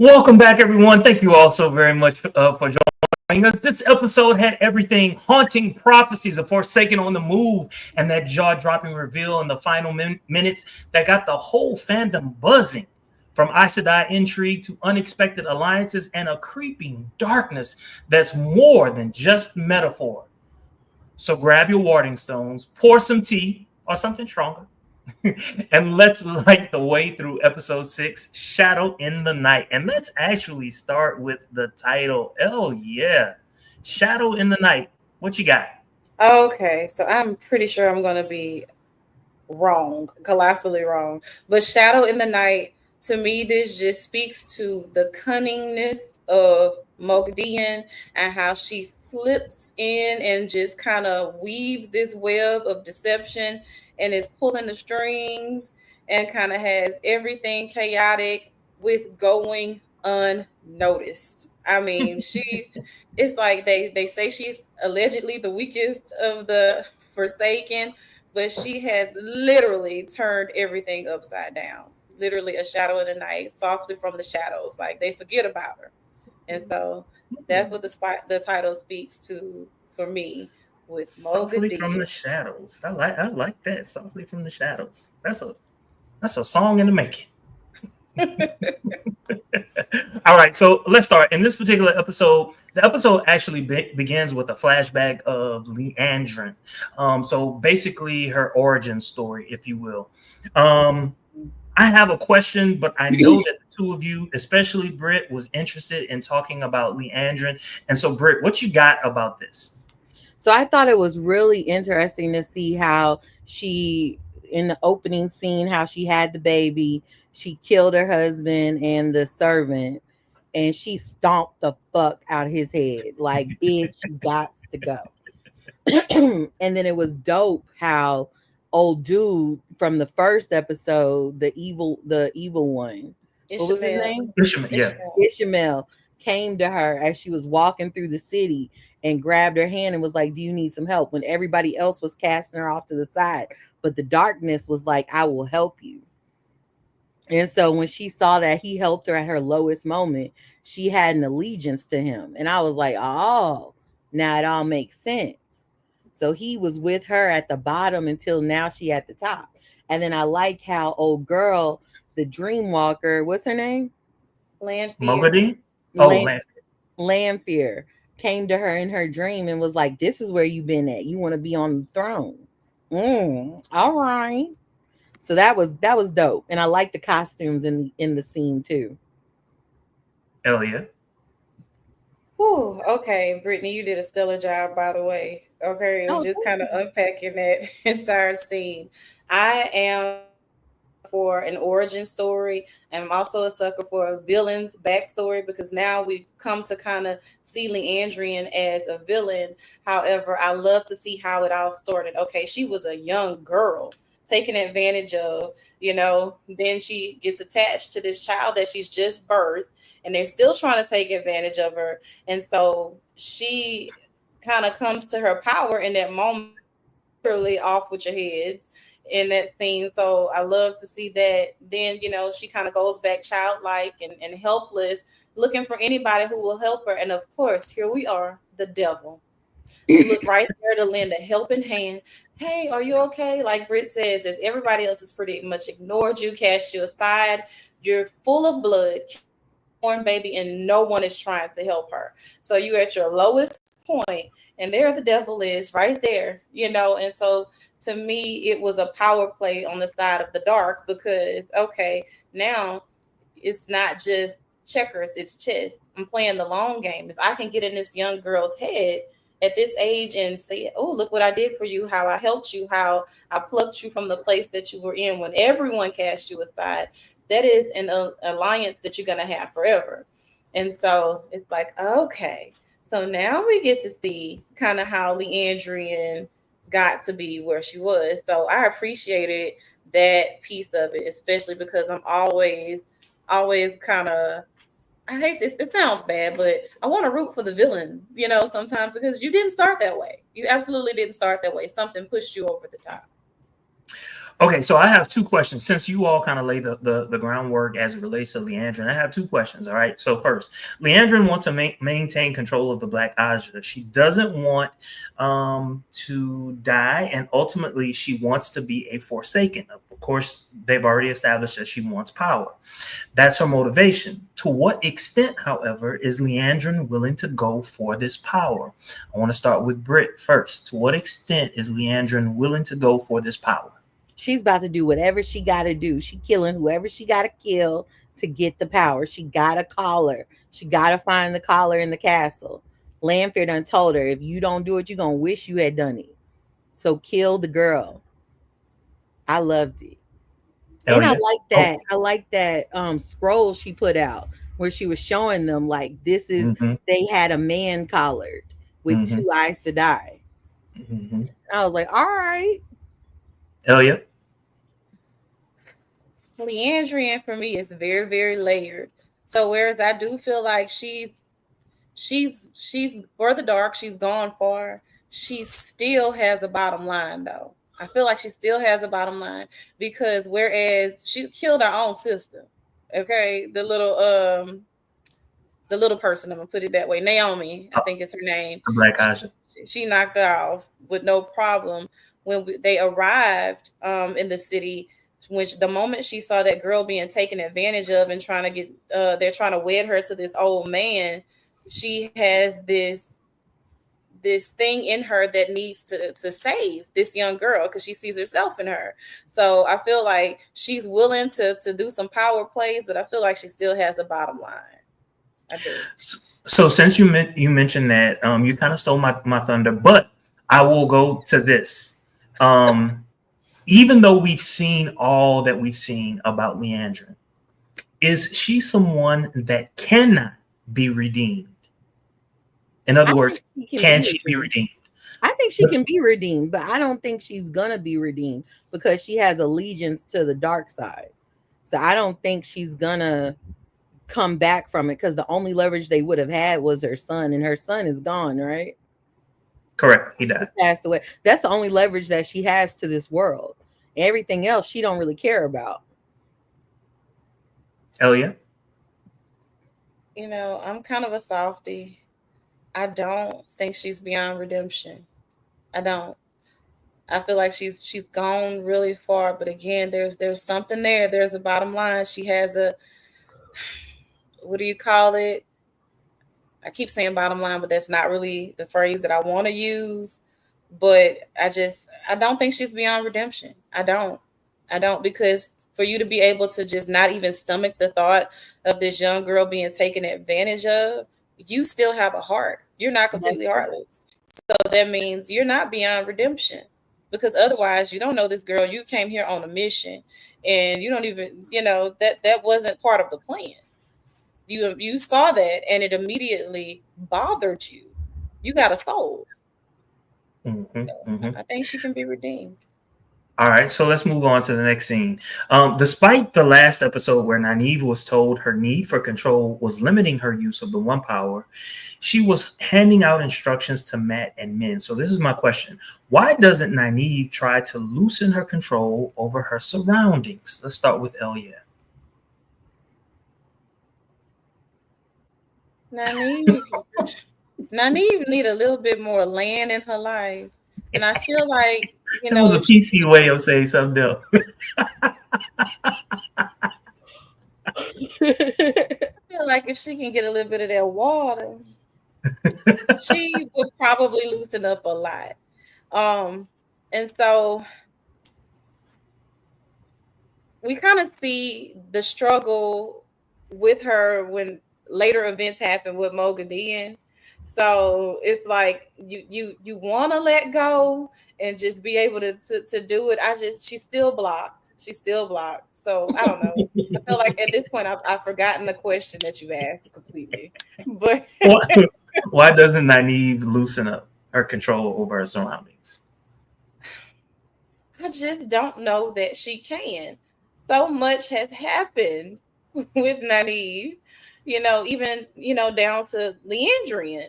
Welcome back, everyone. Thank you all so very much for joining us. This episode had everything haunting prophecies of Forsaken on the move and that jaw dropping reveal in the final minutes that got the whole fandom buzzing. From Aes Sedai intrigue to unexpected alliances and a creeping darkness that's more than just metaphor. So grab your warding stones, pour some tea or something stronger, and let's light the way through episode 6, Shadow in the Night. And let's actually start with the title. Oh, yeah. Shadow in the Night. What you got? Okay, so I'm pretty sure I'm going to be wrong, colossally wrong. But Shadow in the Night, to me, this just speaks to the cunningness of Mogdian and how she slips in and just kind of weaves this web of deception and is pulling the strings and kind of has everything chaotic with going unnoticed. I mean, it's like they say she's allegedly the weakest of the Forsaken, but she has literally turned everything upside down. Literally a shadow in the night, softly from the shadows. Like they forget about her, and so that's what the title speaks to for me with Softly from Mogadishu. the Shadows. I like that. Softly from the Shadows. That's a song in the making. All right, so let's start. In this particular episode, the episode actually begins with a flashback of Leandrin. So basically, her origin story, if you will. Um, I have a question, but I know that the two of you, especially Britt, was interested in talking about Leandrin. And so, Britt, what you got about this? So I thought it was really interesting to see how she, in the opening scene, how she had the baby, she killed her husband and the servant, and she stomped the fuck out of his head. Like, bitch, you got to go. And then it was dope how old dude from the first episode, the evil one, what was his Ishmael. name? Ishmael, yeah. Ishmael. Ishmael came to her as she was walking through the city and grabbed her hand and was like, "Do you need some help?" When everybody else was casting her off to the side, but the darkness was like, "I will help you." And so when she saw that he helped her at her lowest moment, she had an allegiance to him. And I was like, "Oh, now it all makes sense." So he was with her at the bottom until now she at the top. And then I like how old girl, the dream walker, what's her name? Land fear. Mogadine? Oh, Lan- Lance. Lanfear came to her in her dream and was like, "This is where you been at. You want to be on the throne." All right. So that was dope. And I like the costumes in the scene too. Elliot. Whew, okay, Brittany, you did a stellar job, by the way. Okay, it was Oh, just kind of unpacking that entire scene. I am a sucker for an origin story. I'm also a sucker for a villain's backstory because now we come to kind of see Leandrian as a villain. However, I love to see how it all started. Okay, she was a young girl taken advantage of, then she gets attached to this child that she's just birthed and they're still trying to take advantage of her. And so she kind of comes to her power in that moment, literally off with your heads in that scene. So I love to see that. Then, she kind of goes back childlike and helpless, looking for anybody who will help her. And of course, here we are, the devil. Look right there to lend a helping hand. Hey, are you okay? Like Britt says, as everybody else has pretty much ignored you, cast you aside. You're full of blood, born baby, and no one is trying to help her. So you at your lowest point, and there the devil is right there. And so to me, it was a power play on the side of the dark because okay, now it's not just checkers, it's chess. I'm playing the long game. If I can get in this young girl's head at this age and say, oh, look what I did for you, how I helped you, how I plucked you from the place that you were in when everyone cast you aside, that is an alliance that you're going to have forever. And so it's like, okay, so now we get to see kind of how Leandrian got to be where she was. So I appreciated that piece of it, especially because I'm always kind of, I hate this. It sounds bad, but I want to root for the villain, sometimes because you didn't start that way. You absolutely didn't start that way. Something pushed you over the top. Okay, so I have two questions. Since you all kind of laid the groundwork as it relates to Leandrin, I have two questions. All right. So first, Leandrin wants to maintain control of the Black Aja. She doesn't want to die, and ultimately, she wants to be a Forsaken. Of course, they've already established that she wants power. That's her motivation. To what extent, however, is Leandrin willing to go for this power? I want to start with Britt first. To what extent is Leandrin willing to go for this power? She's about to do whatever she got to do. She killing whoever she got to kill to get the power. She got a collar. She got to find the collar in the castle. Lanfear done told her, if you don't do it, you're going to wish you had done it. So kill the girl. I loved it. And Yeah. I like that scroll she put out where she was showing them like this is they had a man collared with 2 Aes Sedai. I was like, all right. Hell yeah. Leandrian for me is very, very layered. So whereas I do feel like she's for the dark, she's gone far. She still has a bottom line though. I feel like she still has a bottom line because whereas she killed her own sister, okay, the little person, I'm gonna put it that way, Naomi, I think is her name. The Black Aja. She knocked her off with no problem when they arrived in the city. Which the moment she saw that girl being taken advantage of and trying to get, they're trying to wed her to this old man. She has this thing in her that needs to save this young girl because she sees herself in her. So I feel like she's willing to do some power plays, but I feel like she still has a bottom line. I do. So since you mentioned that, you kind of stole my thunder, but I will go to this. Even though we've seen all that we've seen about Leandrin, is she someone that cannot be redeemed? In other words, can she be redeemed? I think she can be redeemed, but I don't think she's gonna be redeemed because she has allegiance to the dark side. So I don't think she's gonna come back from it because the only leverage they would have had was her son, and her son is gone, right? Correct. He died. He passed away. That's the only leverage that she has to this world. Everything else she don't really care about. Hell yeah. You know, I'm kind of a softie. I don't think she's beyond redemption. I don't. I feel like she's gone really far, but again, there's something there. There's a bottom line. She has a, what do you call it? I keep saying bottom line, but that's not really the phrase that I want to use. But I don't think she's beyond redemption. I don't because for you to be able to just not even stomach the thought of this young girl being taken advantage of, you still have a heart. You're not completely heartless. So that means you're not beyond redemption because otherwise you don't know this girl. You came here on a mission and you don't even, that wasn't part of the plan. You saw that and it immediately bothered you. You got a soul. I think she can be redeemed. All right, so let's move on to the next scene. Despite the last episode where Nynaeve was told her need for control was limiting her use of the One Power, she was handing out instructions to Mat and Min. So this is my question. Why doesn't Nynaeve try to loosen her control over her surroundings? Let's start with Elia. Nynaeve need a little bit more land in her life. And I feel like, it was a PC way of saying something else. I feel like if she can get a little bit of that water, she would probably loosen up a lot. And so we kind of see the struggle with her when later events happen with Moghedien. So it's like you want to let go and just be able to do it. She's still blocked. So I don't know. I feel like at this point I've forgotten the question that you asked completely. But why doesn't Nynaeve loosen up her control over her surroundings? I just don't know that she can. So much has happened with Nynaeve. Even, down to Leandrian,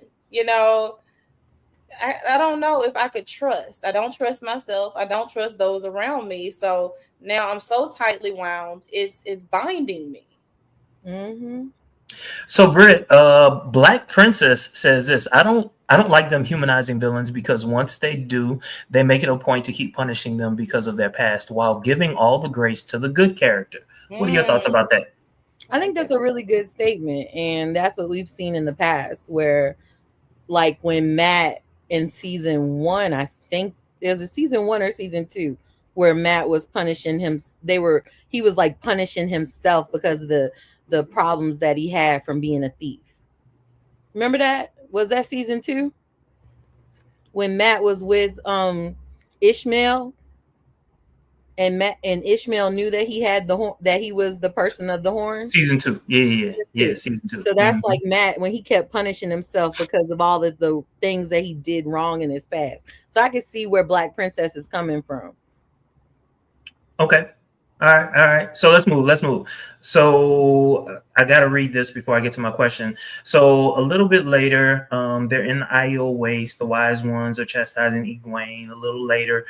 I don't know if I could trust. I don't trust myself. I don't trust those around me. So now I'm so tightly wound. It's binding me. Mm-hmm. So Britt, Black Princess says this. I don't like them humanizing villains because once they do, they make it a point to keep punishing them because of their past while giving all the grace to the good character. What are your thoughts Mm, about that? I think that's a really good statement, and that's what we've seen in the past, where like when Matt in season one, I think there's a season one or season two where Matt was punishing him. He was like punishing himself because of the problems that he had from being a thief. Remember that? Was that season two when Matt was with Ishmael, and Matt and Ishmael knew that he had the horn, that he was the person of the horn. Season two. Yeah, yeah, yeah. Yeah, Two. season 2. So that's Mhm. like Matt when he kept punishing himself because of all of the things that he did wrong in his past. So I can see where Black Princess is coming from. Okay. All right, all right. So let's move. Let's move. So I got to read this before I get to my question. So a little bit later, they're in the Io Waste. The wise ones are chastising Egwene. A little later,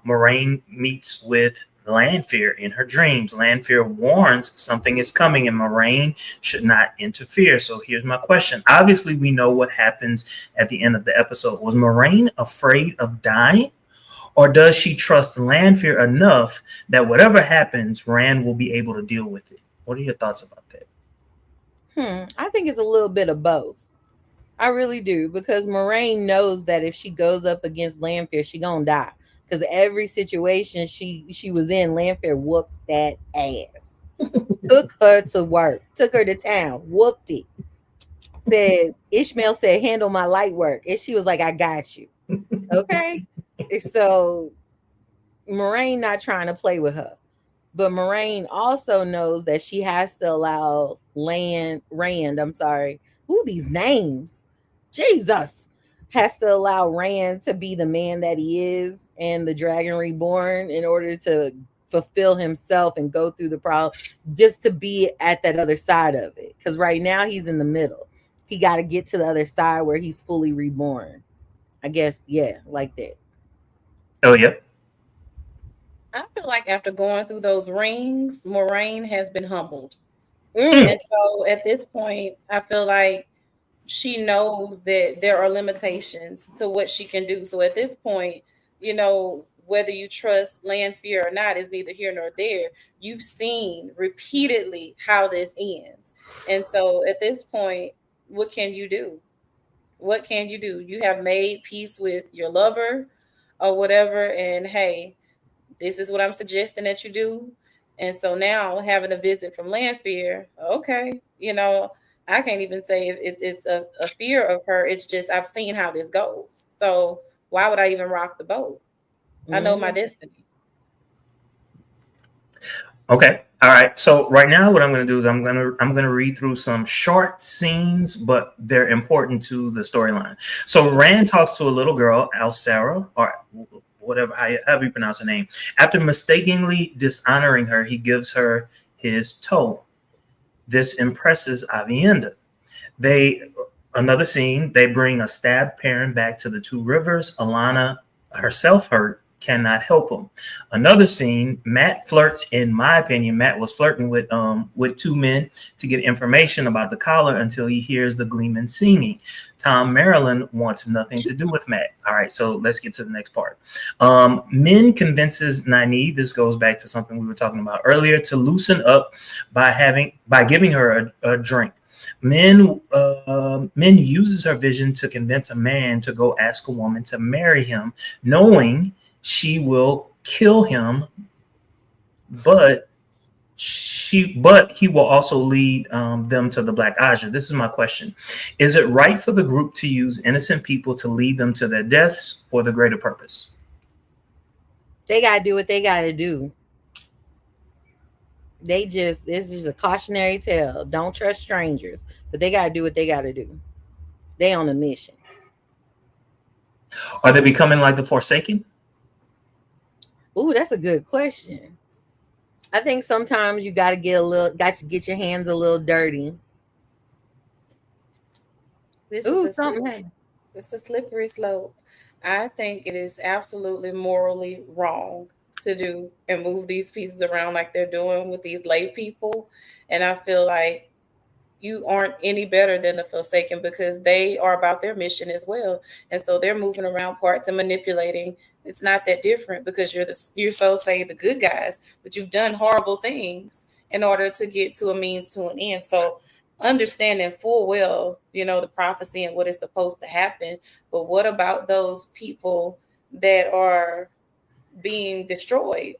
Moraine meets with Lanfear in her dreams. Lanfear warns something is coming, and Moraine should not interfere. So here's my question. Obviously, we know what happens at the end of the episode. Was Moraine afraid of dying? Or does she trust Lanfear enough that whatever happens, Rand will be able to deal with it? What are your thoughts about that? I think it's a little bit of both. I really do, because Moraine knows that if she goes up against Lanfear, she gonna die. Because every situation she was in, Lanfear whooped that ass. Took her to work, took her to town, whooped it. Said Ishmael said, "Handle my light work," and she was like, "I got you." Okay, so Moraine not trying to play with her. But Moraine also knows that she has to allow Rand, I'm sorry. Who these names? Jesus. Has to allow Rand to be the man that he is and the Dragon Reborn in order to fulfill himself and go through the problem, just to be at that other side of it. Because right now he's in the middle. He got to get to the other side where he's fully reborn. I guess, yeah, like that. Oh, yeah. I feel like after going through those rings, Moraine has been humbled. Mm. And so at this point, I feel like she knows that there are limitations to what she can do. So at this point, whether you trust Lanfear or not is neither here nor there. You've seen repeatedly how this ends. And so at this point, what can you do? What can you do? You have made peace with your lover or whatever. And hey, this is what I'm suggesting that you do. And so now having a visit from Lanfear, okay, I can't even say if it's a fear of her. It's just I've seen how this goes. So why would I even rock the boat? I know my Mhm. destiny. Okay. All right. So right now, what I'm going to do is I'm gonna read through some short scenes, but they're important to the storyline. So Rand talks to a little girl, Alsara, or whatever however you pronounce her name. After mistakenly dishonoring her, he gives her his toe. This impresses Avienda. They Another scene, they bring a stabbed parent back to the Two Rivers. Alana, herself hurt, cannot help him. Another scene, Matt flirts. In my opinion, Matt was flirting with two men to get information about the collar until he hears the Gleeman singing. Tom Maryland wants nothing to do with Matt. All right, so let's get to the next part. Min convinces Nynaeve, this goes back to something we were talking about earlier, to loosen up by giving her a drink. Min uses her vision to convince a man to go ask a woman to marry him, knowing she will kill him, but he will also lead them to the Black Aja. This is my question: is it right for the group to use innocent people to lead them to their deaths for the greater purpose? They gotta do what they gotta do. This is a cautionary tale. Don't trust strangers, but they gotta do what they gotta do. They on a mission. Are they becoming like the Forsaken? Ooh, that's a good question. I think sometimes you got to get your hands a little dirty. This is Ooh, a something safe, happened. It's a slippery slope. I think it is absolutely morally wrong to do and move these pieces around like they're doing with these lay people. And I feel like you aren't any better than the Forsaken because they are about their mission as well. And so they're moving around parts and manipulating. It's not that different because you're so say the good guys, but you've done horrible things in order to get to a means to an end. So understanding full well, the prophecy and what is supposed to happen. But what about those people that are being destroyed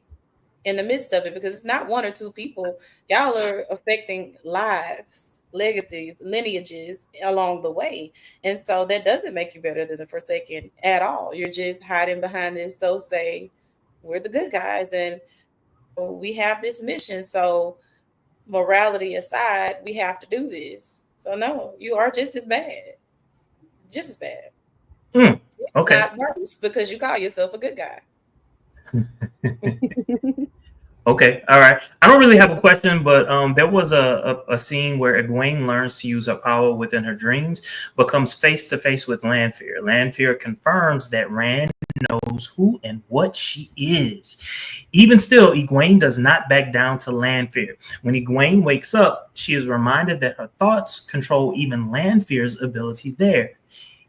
in the midst of it? Because it's not one or two people. Y'all are affecting lives, legacies, lineages along the way. And so that doesn't make you better than the Forsaken at all. You're just hiding behind this. So say we're the good guys and we have this mission. So morality aside, we have to do this. So no, you are just as bad. Just as bad. Okay. Not worse because you call yourself a good guy. Okay, all right. I don't really have a question, but there was a scene where Egwene learns to use her power within her dreams, but comes face to face with Lanfear. Lanfear confirms that Rand knows who and what she is. Even still, Egwene does not back down to Lanfear. When Egwene wakes up, she is reminded that her thoughts control even Lanfear's ability there.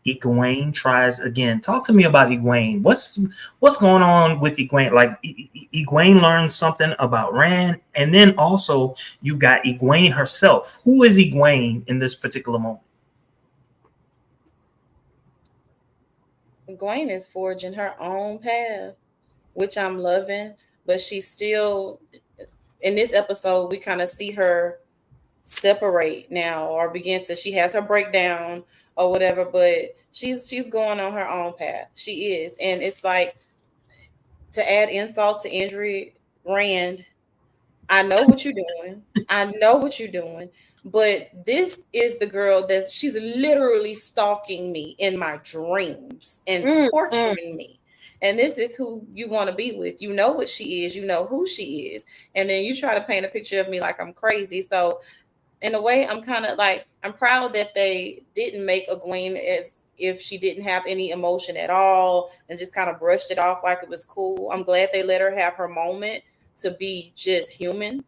Egwene tries again. Talk to me about Egwene. What's going on with Egwene? Like Egwene learns something about Rand, and then also you got Egwene herself. Who is Egwene in this particular moment? Egwene is forging her own path, which I'm loving, but she's still in this episode we kind of see her separate now or begin to she has her breakdown or whatever, but she's going on her own path. She is. And it's like to add insult to injury, Rand, I know what you're doing. I know what you're doing. But this is the girl that she's literally stalking me in my dreams and torturing me. And this is who you want to be with. You know what she is. You know who she is. And then you try to paint a picture of me like I'm crazy. So in a way, I'm kind of like, I'm proud that they didn't make Egwene as if she didn't have any emotion at all and just kind of brushed it off like it was cool. I'm glad they let her have her moment to be just human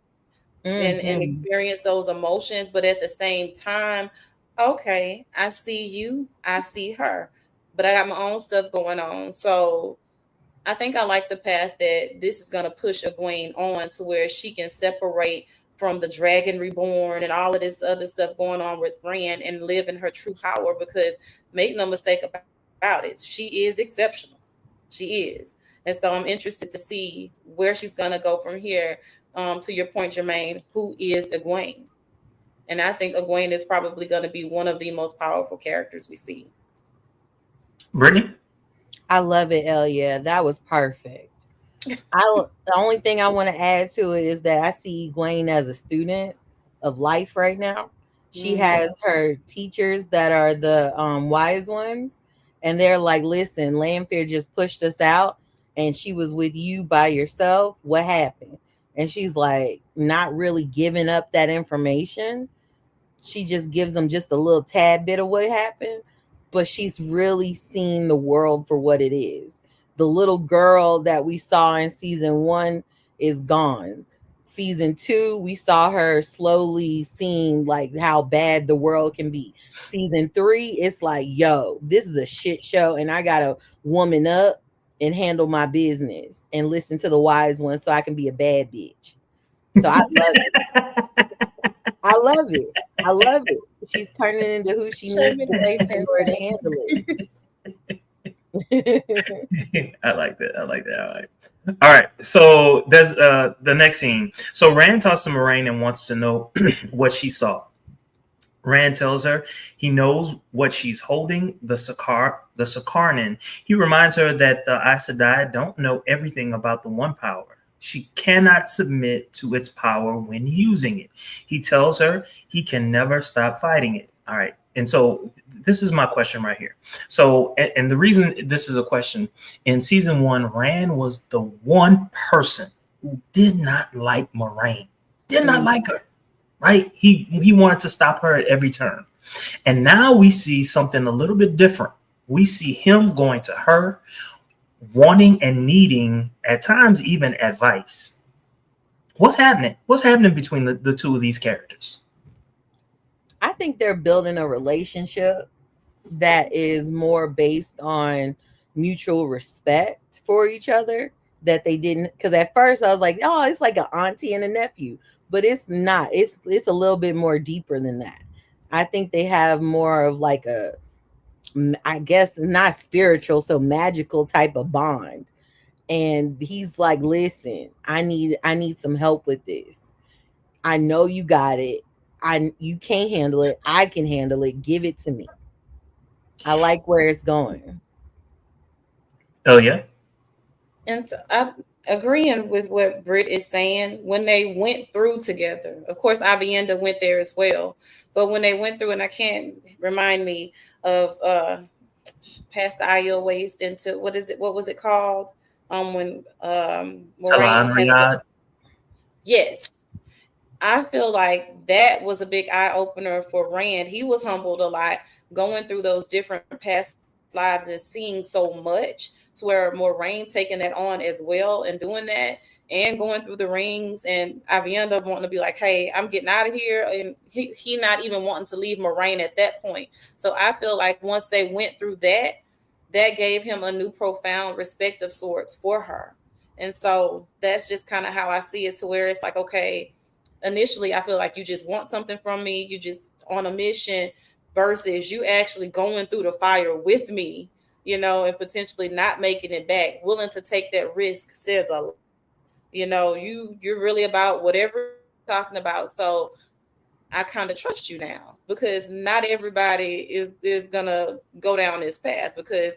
and experience those emotions. But at the same time, okay, I see you, I see her, but I got my own stuff going on. So I think I like the path that this is going to push Egwene on to where she can separate from the Dragon Reborn and all of this other stuff going on with Rand and live in her true power, because make no mistake about it, she is exceptional. She is. And so I'm interested to see where she's going to go from here. To your point, Jermaine, who is Egwene? And I think Egwene is probably going to be one of the most powerful characters we see. Brittany? I love it, Elia. That was perfect. The only thing I want to add to it is that I see Egwene as a student of life right now. She has her teachers that are the wise ones, and they're like, listen, Lanfear just pushed us out and she was with you by yourself. What happened? And she's like, not really giving up that information. She just gives them just a little tad bit of what happened, but she's really seen the world for what it is. The little girl that we saw in season 1 is gone. Season 2, we saw her slowly seeing like how bad the world can be. Season 3, it's like, yo, this is a shit show, and I gotta woman up and handle my business and listen to the wise ones so I can be a bad bitch. So I love it. I love it. I love it. She's turning into who she needs to be in order to handle it. I like that. I like that. All right. All right. So there's the next scene. So Rand talks to Moraine and wants to know what she saw. Rand tells her he knows what she's holding, the Sakarnin. He reminds her that the Aes Sedai don't know everything about the One Power. She cannot submit to its power when using it. He tells her he can never stop fighting it. All right. And so this is my question right here. So, and the reason this is a question, in season 1, Rand was the one person who did not like Moraine, did not like her, right? He wanted to stop her at every turn. And now we see something a little bit different we see him going to her, wanting and needing at times even advice. What's happening? What's happening between the two of these characters? I think they're building a relationship that is more based on mutual respect for each other, that they didn't, because at first I was like, oh, it's like an auntie and a nephew, but it's not. It's a little bit more deeper than that. I think they have more of like a, I guess not spiritual, so magical type of bond. And he's like, listen, I need some help with this. I know you got it. You can't handle it. I can handle it. Give it to me. I like where it's going. Oh yeah. And so I agreeing with what Britt is saying. When they went through together, of course, Avienda went there as well. But when they went through, and I can't remind me of past the IO waste into what is it? What was it called? When Moraine Talon had to go. Riyadh. Yes, I feel like that was a big eye opener for Rand. He was humbled a lot going through those different past lives and seeing so much, to where Moraine taking that on as well and doing that and going through the rings, and Avienda wanting to be like, hey, I'm getting out of here. And he not even wanting to leave Moraine at that point. So I feel like once they went through that, that gave him a new profound respect of sorts for her. And so that's just kind of how I see it, to where it's like, okay, initially I feel like you just want something from me, you just on a mission, versus you actually going through the fire with me, and potentially not making it back, willing to take that risk, says a lot. You're really about whatever you're talking about. So I kind of trust you now, because not everybody is gonna go down this path, because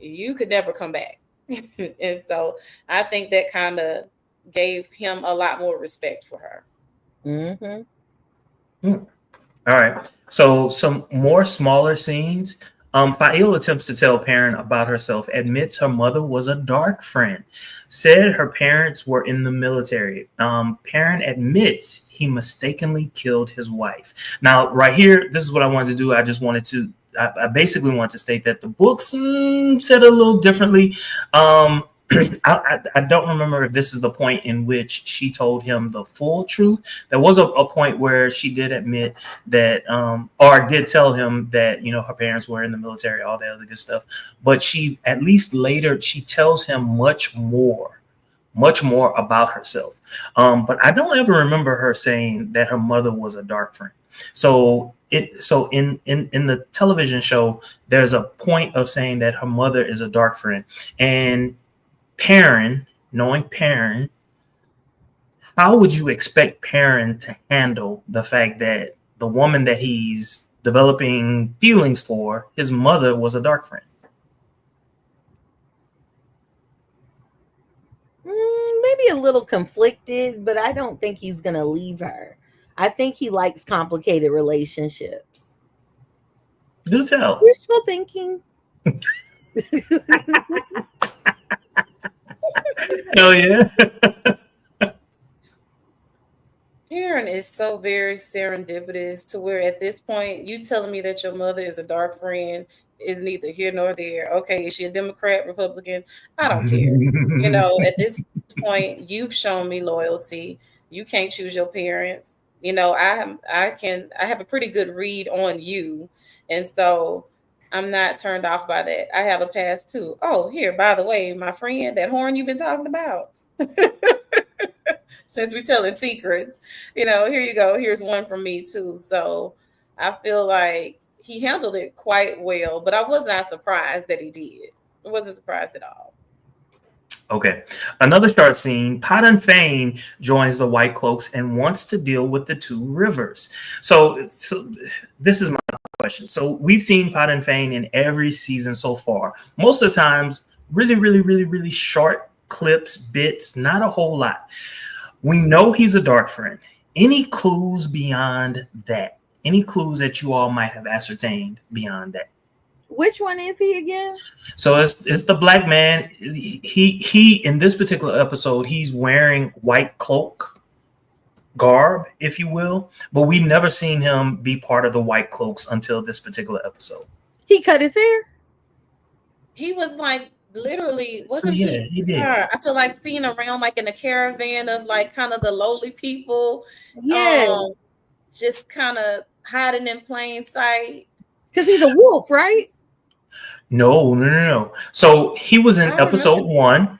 you could never come back. And so I think that kind of gave him a lot more respect for her. Mm-hmm. All right. So some more smaller scenes. Fail attempts to tell Perrin about herself, admits her mother was a dark friend, said her parents were in the military. Perrin admits he mistakenly killed his wife. Now, right here, this is what I wanted to do. I basically want to state that the books said it a little differently. I don't remember if this is the point in which she told him the full truth. There was a point where she did admit that, or did tell him that, her parents were in the military, all that other good stuff. But she, at least later, she tells him much more about herself. But I don't ever remember her saying that her mother was a dark friend. So in the television show, there's a point of saying that her mother is a dark friend. And Perrin, knowing Perrin, how would you expect Perrin to handle the fact that the woman that he's developing feelings for, his mother was a dark friend? Maybe a little conflicted, but I don't think he's gonna leave her. I think he likes complicated relationships. Do tell. Wishful thinking. Hell yeah. Perrin is so very serendipitous, to where at this point, you telling me that your mother is a dark friend is neither here nor there. Okay, is she a Democrat, Republican? I don't care. At this point, you've shown me loyalty. You can't choose your parents. I have a pretty good read on you. And so I'm not turned off by that. I have a past too. Oh, here, by the way, my friend, that horn you've been talking about. Since we're telling secrets, here you go. Here's one from me too. So I feel like he handled it quite well, but I was not surprised that he did. I wasn't surprised at all. Okay. Another short scene. Padan Fain joins the White Cloaks and wants to deal with the two rivers. So this is my question. So we've seen Padan Fain in every season so far. Most of the times, really, really, really, really short clips, bits, not a whole lot. We know he's a dark friend. Any clues beyond that? Any clues that you all might have ascertained beyond that? Which one is he again? So it's the black man. He in this particular episode, he's wearing white cloak garb, if you will, but we've never seen him be part of the White Cloaks until this particular episode. He cut his hair? he was like literally, Oh, wasn't yeah, he? he did. I feel like seeing around like in a caravan of like kind of the lowly people, Yeah, um, just kind of hiding in plain sight. because he's a wolf, right? No, no, no, no. So he was in I remember episode one.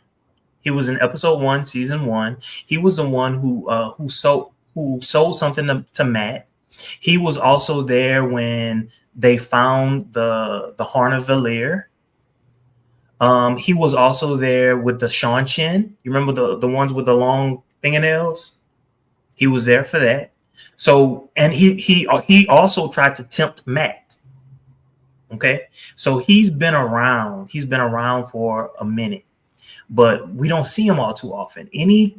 He was in episode one, season one. He was the one who sold something to Matt. He was also there when they found the Horn of Valir. He was also there with the Sean Shin. You remember the ones with the long fingernails? He was there for that. So, and he also tried to tempt Matt. Okay, so he's been around. He's been around for a minute, but we don't see him all too often. Any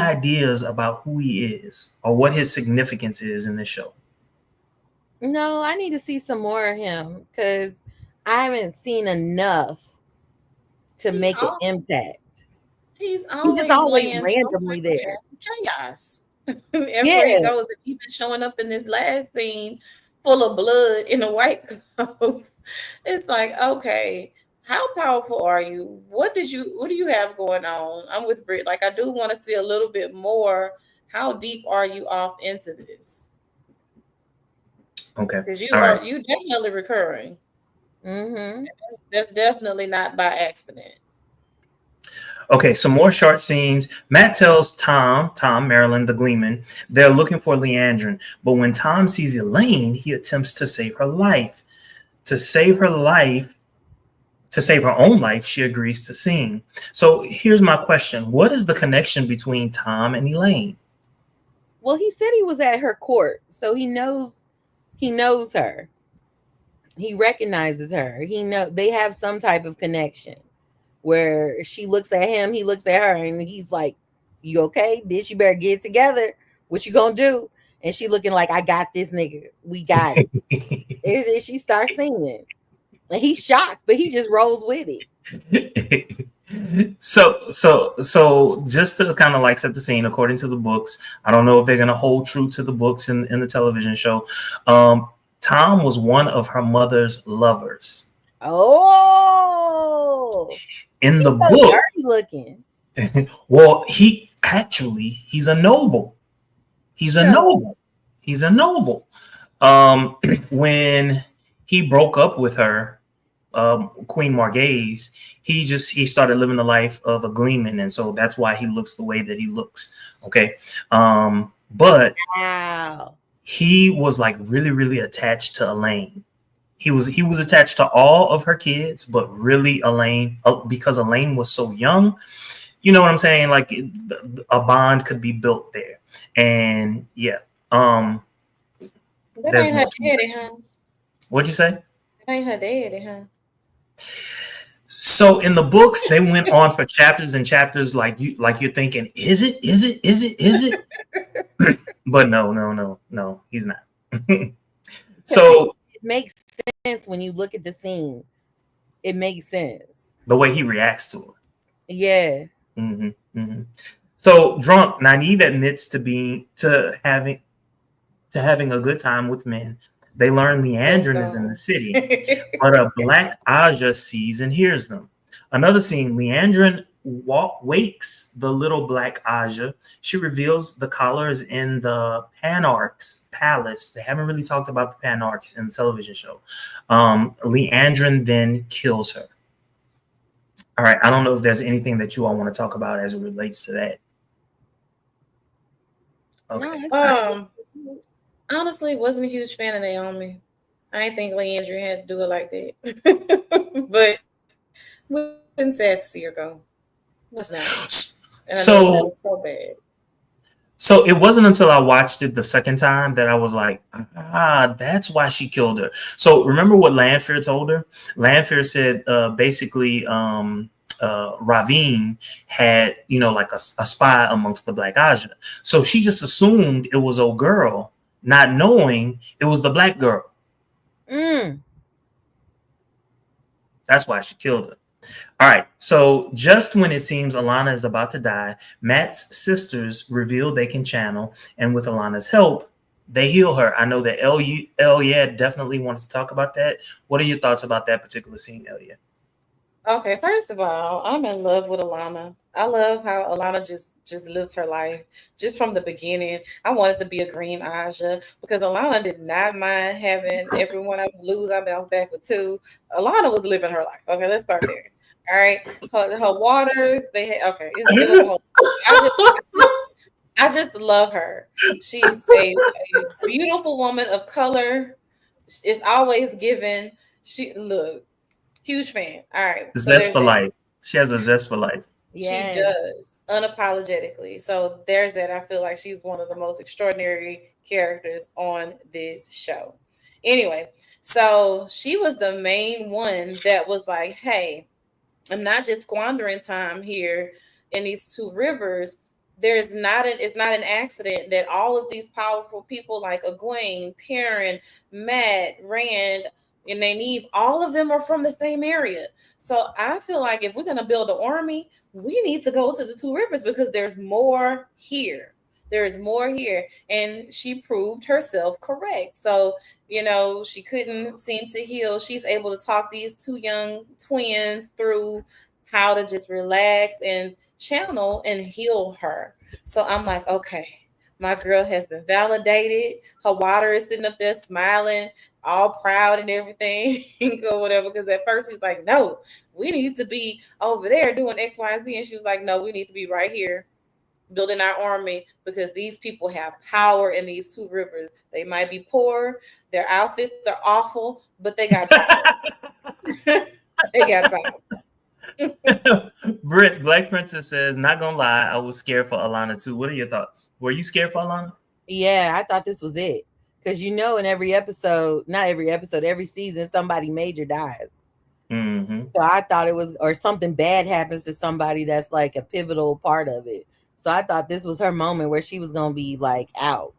ideas about who he is or what his significance is in this show? No, I need to see some more of him because I haven't seen enough to he's make an all impact. he's He's just always always laying some randomly type of there. chaos. Yeah, Everywhere he goes, and even showing up in this last scene full of blood in a white clothes. It's like, okay, how powerful are you? What do you have going on? I'm with Britt. Like I do want to see a little bit more. How deep are you off into this? Okay, Because all right. you definitely recurring. mm-hmm. That's definitely not by accident. Okay, some more short scenes. Matt tells Tom, Marilyn, the Gleeman, they're looking for Leandrin. But when Tom sees Elaine, he attempts to save her life. To save her life, to save her own life, she agrees to sing. So here's my question. What is the connection between Tom and Elaine? Well, he said he was at her court, so he knows her. He recognizes her. He know they have some type of connection where she looks at him, he looks at her, and he's like, "You okay? Bitch, you better get it together. What you gonna do?" And she looking like, "I got this nigga. We got it." And she starts singing. And he's shocked, but he just rolls with it. So just to kind of like set the scene according to the books, I don't know if they're gonna hold true to the books in the television show. Tom was one of her mother's lovers. Oh, In he's the so book, dirty looking. well, he's a noble. He's a Sure. noble. He's a noble. When he broke up with her, Queen Margaze, he started living the life of a gleeman, and so that's why he looks the way that he looks. Okay, but Wow. he was like really, really attached to Elaine. He was attached to all of her kids, but really Elaine, because Elaine was so young. You know what I'm saying? Like a bond could be built there, and yeah. That There's ain't her more to it. daddy, huh? What'd you say? That ain't her daddy, huh? So in the books, they went on for chapters and chapters, like you're thinking, is it? Is it? Is it? Is it? But no, no, no, no, he's not. Because So it makes sense when you look at the scene. It makes sense. the way he reacts to her. Yeah. Hmm. Hmm. So drunk, Nynaeve admits to having a good time with men. They learn Leandrin is in the city, but a black Aja sees and hears them. Another scene, Leandrin wakes the little black Aja. She reveals the collar is in the Panarch's palace. They haven't really talked about the Panarchs in the television show. Leandrin then kills her. All right, I don't know if there's anything that you all want to talk about as it relates to that. Okay. No, it's fine. Honestly, wasn't a huge fan of Naomi. I didn't think Leandra had to do it like that. But we've been sad to see her go. What's not? And I know it So was so bad. So it wasn't until I watched it the second time that I was like, that's why she killed her. So remember what Lanfear told her? Lanfear said basically Ravine had, like a spy amongst the Black Aja. So she just assumed it was old girl, not knowing it was the black girl. Mm. That's why she killed her. All right, so just when it seems Alana is about to die, Matt's sisters reveal they can channel, and with Alana's help, they heal her. I know that Elia definitely wants to talk about that. What are your thoughts about that particular scene, Elia? Okay, first of all, I'm in love with Alana. I love how Alana just lives her life just from the beginning. I wanted to be a green Aja because Alana did not mind having everyone I lose. I bounce back with two. Alana was living her life. Okay, let's start there. All right, her waters. They had okay. It was a whole. I just I just love her. She's a beautiful woman of color. It's always given. She look huge fan. All right, so Zest there's for that. life. She has a zest for life. She Yes. does unapologetically. So there's that. I feel like she's one of the most extraordinary characters on this show. Anyway, so she was the main one that was like, "Hey, I'm not just squandering time here in these two rivers. It's not an accident that all of these powerful people like Egwene, Perrin, Matt, Rand, and Nynaeve, all of them are from the same area. So I feel like if we're gonna build an army, we need to go to the two rivers because there's more here. There is more here. And she proved herself correct. So she couldn't seem to heal. She's able to talk these two young twins through how to just relax and channel and heal her. So I'm like, okay, my girl has been validated. Her water is sitting up there smiling, all proud and everything, or whatever. Because at first he's like, no, we need to be over there doing X, Y, and Z. And she was like, no, we need to be right here building our army because these people have power in these two rivers. They might be poor, their outfits are awful, but they got power. They got power. Britt, Black Princess says, not gonna lie, I was scared for Alana too. What are your thoughts? Were you scared for Alana? Yeah, I thought this was it. Because in every episode, not every episode, every season, somebody major dies. Mm-hmm. So I thought it was, or something bad happens to somebody that's like a pivotal part of it. So I thought this was her moment where she was going to be like out.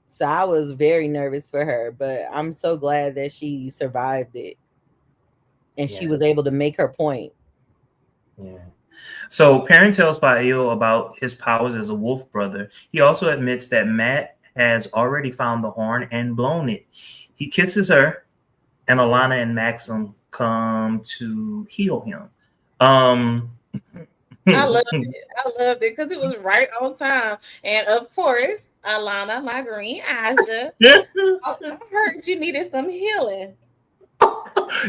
So I was very nervous for her, but I'm so glad that she survived it and she was able to make her point. Yeah. So Perrin tells Bael about his powers as a wolf brother. He also admits that Matt has already found the horn and blown it. He kisses her, and Alana and Maxim come to heal him. I loved it. I loved it because it was right on time. And of course, Alana, my green Aja, I heard you needed some healing.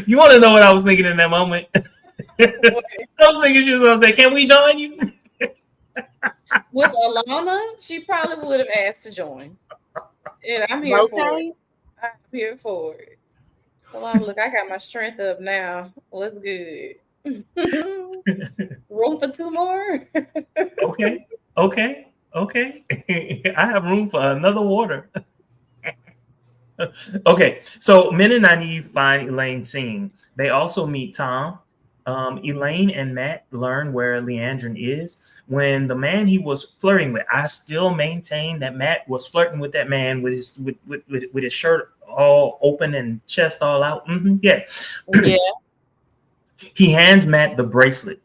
You want to know what I was thinking in that moment? I was thinking she was going to say, "Can we join you?" With Alana, she probably would have asked to join. And I'm here for it. I'm here for it. Alana, look, I got my strength up now. What's good? Room for two more? Okay. I have room for another water. Okay, so Min and Nynaeve find Elaine singing. They also meet Tom. Elaine and Matt learn where Leandrin is. When the man he was flirting with, I still maintain that Matt was flirting with that man with his shirt all open and chest all out. Yeah. He hands Matt the bracelet.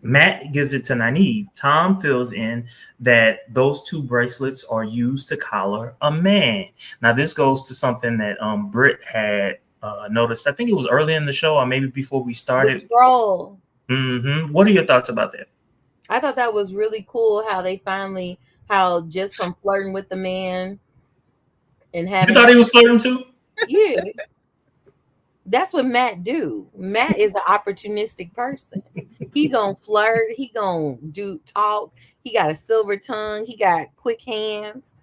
Matt gives it to Nynaeve. Tom fills in that those two bracelets are used to collar a man. Now this goes to something that Britt had noticed. I think it was early in the show, or maybe before we started. The scroll. What are your thoughts about that? I thought that was really cool how just from flirting with the man and having. You thought he was flirting too? Yeah. That's what Matt do. Matt is an opportunistic person. He gonna flirt. He gonna talk. He got a silver tongue. He got quick hands.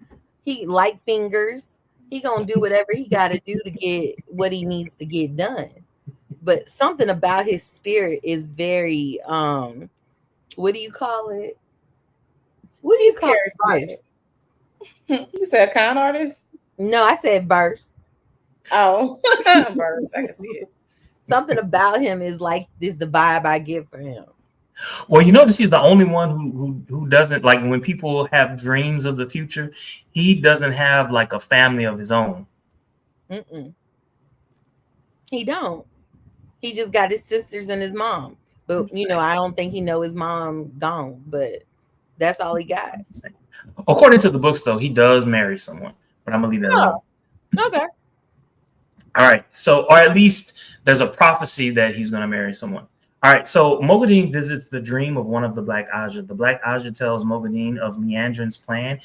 He light fingers. He gonna do whatever he got to do to get what he needs to get done. But something about his spirit is very what do you call it? What do you call it? You said con artist? No, I said verse. Oh, verse. I can see it. Something about him is the vibe I get for him. Well, you notice he's the only one who doesn't, like, when people have dreams of the future, he doesn't have like a family of his own. He don't. He just got his sisters and his mom. But I don't think he know his mom gone. But that's all he got. According to the books, though, he does marry someone. But I'm gonna leave that alone. Okay. All right. So, or at least there's a prophecy that he's gonna marry someone. All right, so Mogadine visits the dream of one of the Black Aja. The Black Aja tells Mogadine of Leandrin's plan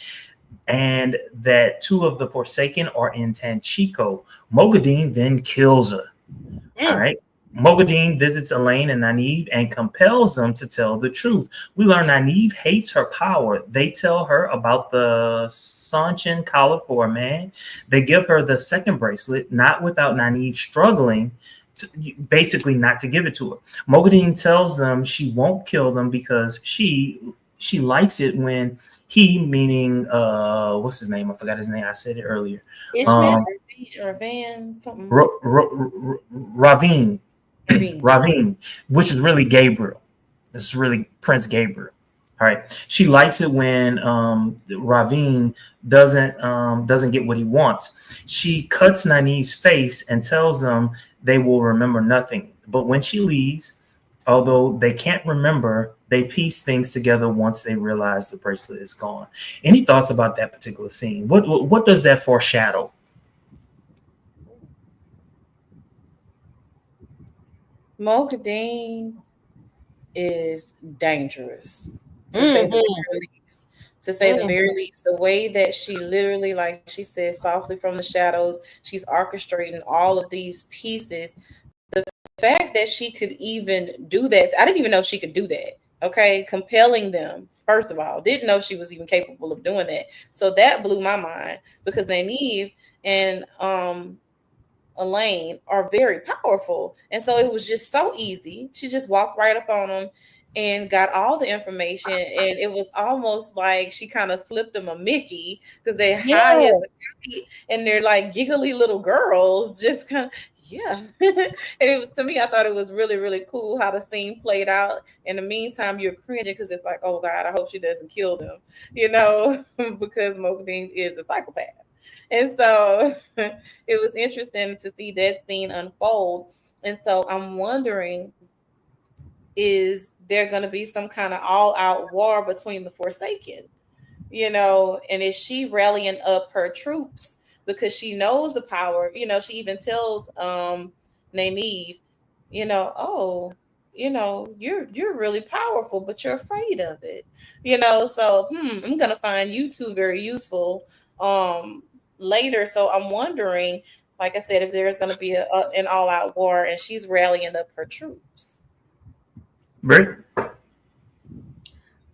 and that two of the Forsaken are in Tanchico. Mogadine then kills her. All right. Mogadine visits Elaine and Nynaeve and compels them to tell the truth. We learn Nynaeve hates her power. They tell her about the Sanchin collar for a man. They give her the second bracelet, not without Nynaeve struggling to, basically not to give it to her. Mogadine tells them she won't kill them because she likes it when he, meaning what's his name? I forgot his name. I said it earlier. Ishmael or Van something. Ravine, which is really Gabriel. This is really Prince Gabriel. All right. She likes it when Ravine doesn't get what he wants. She cuts Nynaeve's face and tells them they will remember nothing. But when she leaves, although they can't remember, they piece things together once they realize the bracelet is gone. Any thoughts about that particular scene? What does that foreshadow? Mogadine is dangerous, to say the very least. To say the very least, the way that she literally, like she said, softly from the shadows, she's orchestrating all of these pieces. The fact that she could even do that, I didn't even know she could do that. Okay, compelling them. First of all, didn't know she was even capable of doing that. So that blew my mind because Nynaeve and Elaine are very powerful. And so it was just so easy. She just walked right up on them and got all the information. And it was almost like she kind of slipped them a Mickey because they're high as a kite and they're like giggly little girls, just kind of, yeah. And it was, to me, I thought it was really, really cool how the scene played out. In the meantime, you're cringing because it's like, oh God, I hope she doesn't kill them, because Mogadine is a psychopath. And so it was interesting to see that scene unfold. And so I'm wondering, is there going to be some kind of all out war between the Forsaken? And is she rallying up her troops because she knows the power? She even tells Nynaeve, oh, you're really powerful, but you're afraid of it. So I'm gonna find you two very useful later. So I'm wondering, like I said, if there's going to be an all-out war and she's rallying up her troops. Rick?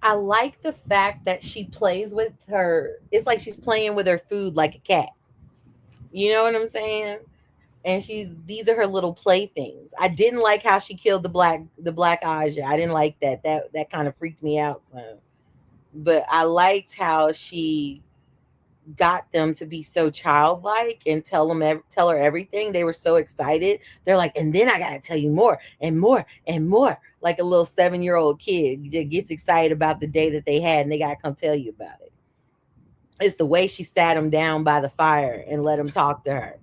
I like the fact that she plays with her. It's like she's playing with her food like a cat. You know what I'm saying? And these are her little playthings. I didn't like how she killed the black Aja. I didn't like that. That kind of freaked me out some. But I liked how she got them to be so childlike and tell her everything. They were so excited. They're like, and then I gotta tell you more and more and more, like a little 7-year-old kid that gets excited about the day that they had and they gotta come tell you about it. It's the way she sat them down by the fire and let them talk to her,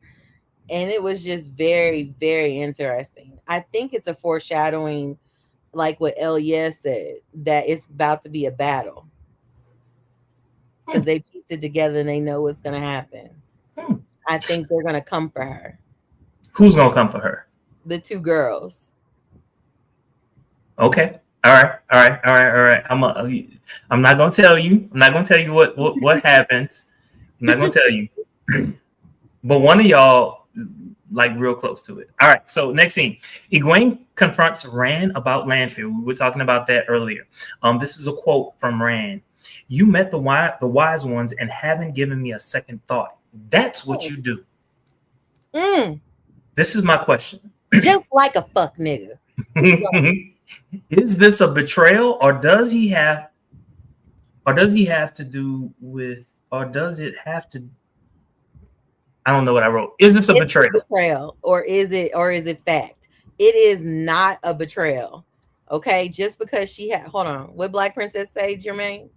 and it was just very, very interesting. I think it's a foreshadowing, like what Elia said, that it's about to be a battle because they pieced it together and they know what's going to happen. I think they're going to come for her. Who's going to come for her? The two girls. Okay. All right. I'm not going to tell you. I'm not going to tell you what happens. I'm not going to tell you. But one of y'all like real close to it. All right. So next scene, Egwene confronts Rand about Landfill. We were talking about that earlier. This is a quote from Rand. You met the wise ones and haven't given me a second thought. That's what you do. This is my question. Just like a fuck nigga. Is this a betrayal, or does he have to do with, or does it have to? I don't know what I wrote. Is this a betrayal? Or is it fact? It is not a betrayal. Okay, just because she had. Hold on. What Black Princess say, Jermaine?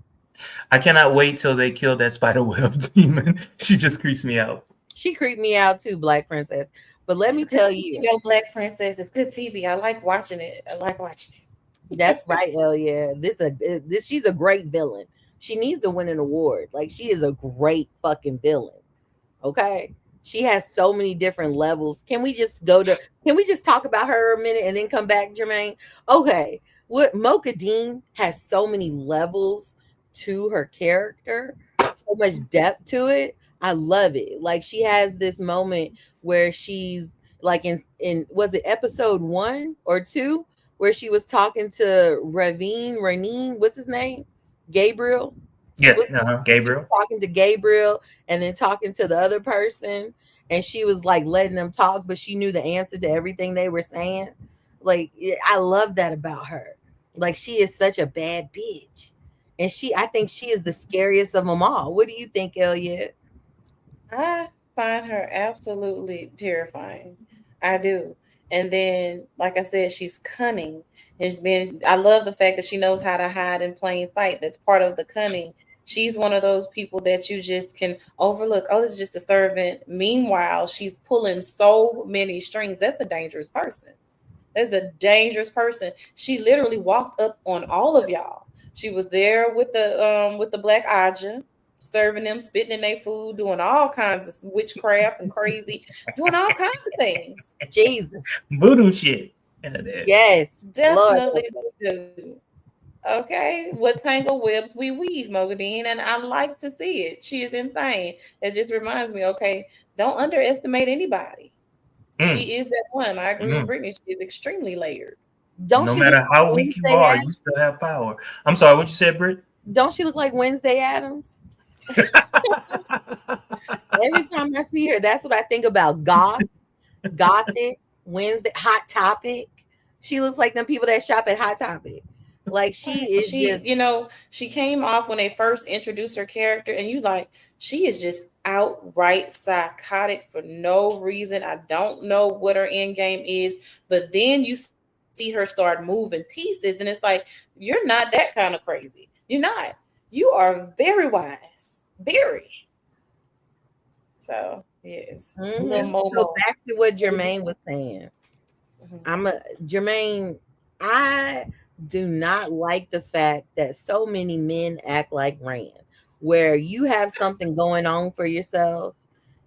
I cannot wait till they kill that spiderweb demon. She just creeps me out. She creeped me out too, Black Princess. But let me tell you, Black Princess, it's good TV. I like watching it. That's right, Elia. She's a great villain. She needs to win an award. Like, she is a great fucking villain. Okay. She has so many different levels. Can we just talk about her a minute and then come back, Jermaine? Okay. What Mocha Dean has so many levels to her character, so much depth to it. I love it. Like she has this moment where she's like in was it episode 1 or 2 where she was talking to Raneen, what's his name? Gabriel. Yeah, What she was Gabriel. talking to Gabriel and then talking to the other person, and she was like letting them talk, but she knew the answer to everything they were saying. Like I love that about her. Like she is such a bad bitch, and I think she is the scariest of them all. What do you think, Elliot? I find her absolutely terrifying. I do. And then, like I said, she's cunning. And then I love the fact that she knows how to hide in plain sight. That's part of the cunning. She's one of those people that you just can overlook. Oh, this is just a servant. Meanwhile, she's pulling so many strings. That's a dangerous person. That's a dangerous person. She literally walked up on all of y'all. She was there with the black Aja, serving them, spitting in their food, doing all kinds of witchcraft and crazy, doing all kinds of things. Jesus. Voodoo shit. Yes. Lord. Definitely do. Okay, what tangle webs we weave, Mogadine, and I like to see it. She is insane. It just reminds me, okay, don't underestimate anybody. Mm, She is that one. I agree with mm. Brittany. She is extremely layered. Don't No she look matter like how weak you Wednesday are, Adams? you still have power. I'm sorry, what you said, Britt? Don't she look like Wednesday Adams? Every time I see her, that's what I think about. Gothic, Wednesday, Hot Topic. She looks like them people that shop at Hot Topic. Like she Right. is She, just she came off when they first introduced her character, and you like, she is just outright psychotic for no reason. I don't know what her end game is, but then you see her start moving pieces, and it's like, you're not that kind of crazy. You're not. You are very wise. Very. So, yes. Little So Momo. back to what Jermaine was saying. Mhm. Jermaine, I do not like the fact that so many men act like Rand, where you have something going on for yourself,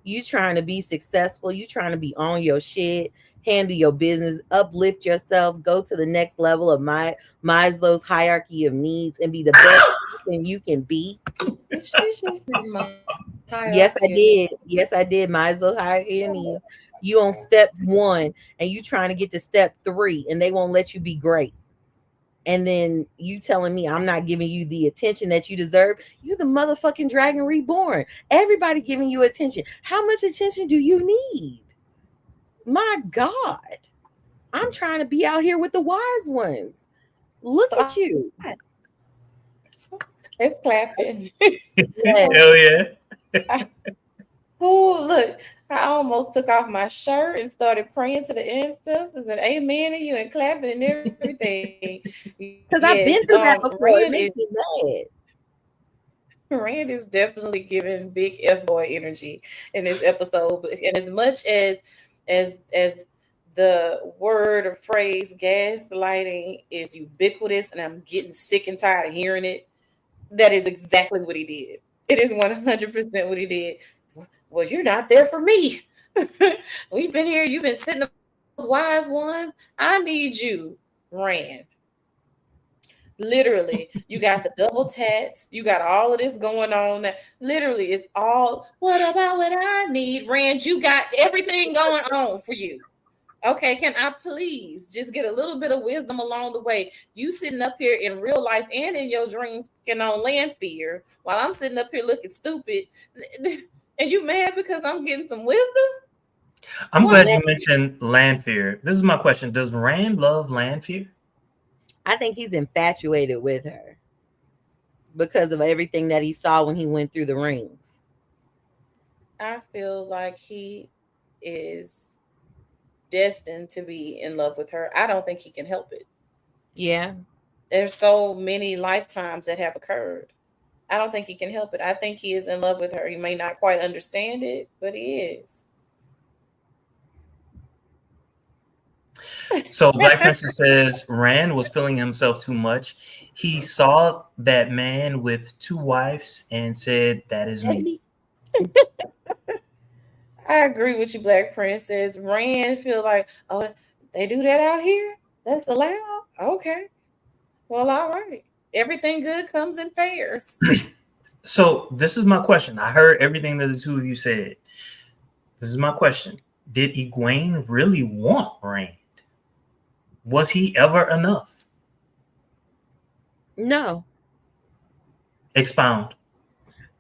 you trying to be successful, you trying to be on your shit, handle your business, uplift yourself, go to the next level of Maslow's hierarchy of needs and be the best person you can be. Did you just say my Yes, I hierarchy of did. Yes, I did. Maslow hierarchy of needs. You on step 1 and you trying to get to step 3 and they won't let you be great. And then you telling me I'm not giving you the attention that you deserve. You the motherfucking dragon reborn. Everybody giving you attention. How much attention do you need? My God. I'm trying to be out here with the wise ones. Look at thought? you. It's clapping. Yes. Hell yeah. Oh, look, I almost took off my shirt and started praying to the ancestors and amen to you and clapping and everything. Yes, Because I've been through that before. It Rand makes me mad. Rand is definitely giving big F boy energy in this episode. And as much as the word or phrase gaslighting is ubiquitous, and I'm getting sick and tired of hearing it, that is exactly what he did. It is 100% what he did. Well, you're not there for me. We've been here. You've been sitting up those wise ones. I need you, Rand. Literally, you got the double tats. You got all of this going on. Literally, it's all, what about what I need? Rand, you got everything going on for you. Okay, can I please just get a little bit of wisdom along the way? You sitting up here in real life and in your dreams and on land fear while I'm sitting up here looking stupid. And you mad because I'm getting some wisdom? I'm What? glad you mentioned Lanfear. This is my question. Does Rand love Lanfear? I think he's infatuated with her because of everything that he saw when he went through the rings. I feel like he is destined to be in love with her. I don't think he can help it. Yeah. There's so many lifetimes that have occurred. I don't think he can help it. I think he is in love with her. He may not quite understand it, but he is. So Black Princess says Rand was feeling himself too much. He saw that man with 2 wives and said, "That is me." I agree with you, Black Princess. Rand feel like, oh, they do that out here? That's allowed? Okay. Well, all right. Everything good comes in pairs. So this is my question. I heard everything that the two of you said. This is my question. Did Egwene really want Rand? Was he ever enough? No. Expound.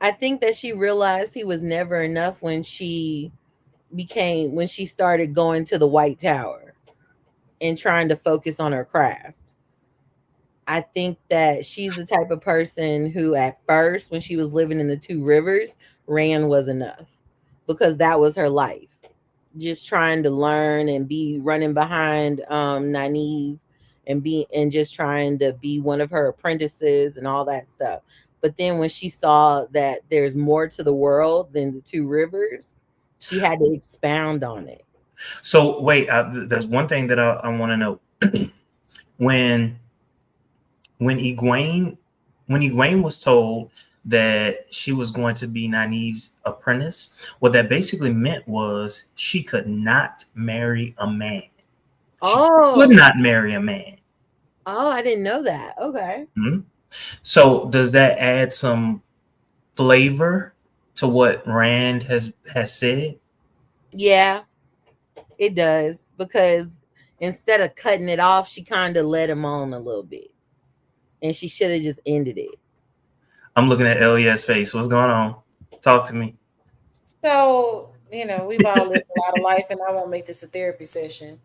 I think that she realized he was never enough when she started going to the White Tower and trying to focus on her craft. I think that she's the type of person who, at first, when she was living in the Two Rivers, Rand was enough because that was her life. Just trying to learn and be running behind Nynaeve and just trying to be one of her apprentices and all that stuff. But then when she saw that there's more to the world than the Two Rivers, she had to expound on it. So wait, there's one thing that I want to know. when when Egwene when Egwene was told that she was going to be Nynaeve's apprentice, what that basically meant was she could not marry a man. She could Oh, not marry a man. I didn't know that. Okay. Mhm. So does that add some flavor to what Rand has said? Yeah, it does because instead of cutting it off, she kind of let him on a little bit, and she should have just ended it. I'm looking at Elias' face. What's going on? Talk to me. So, we've all lived a lot of life, and I won't make this a therapy session.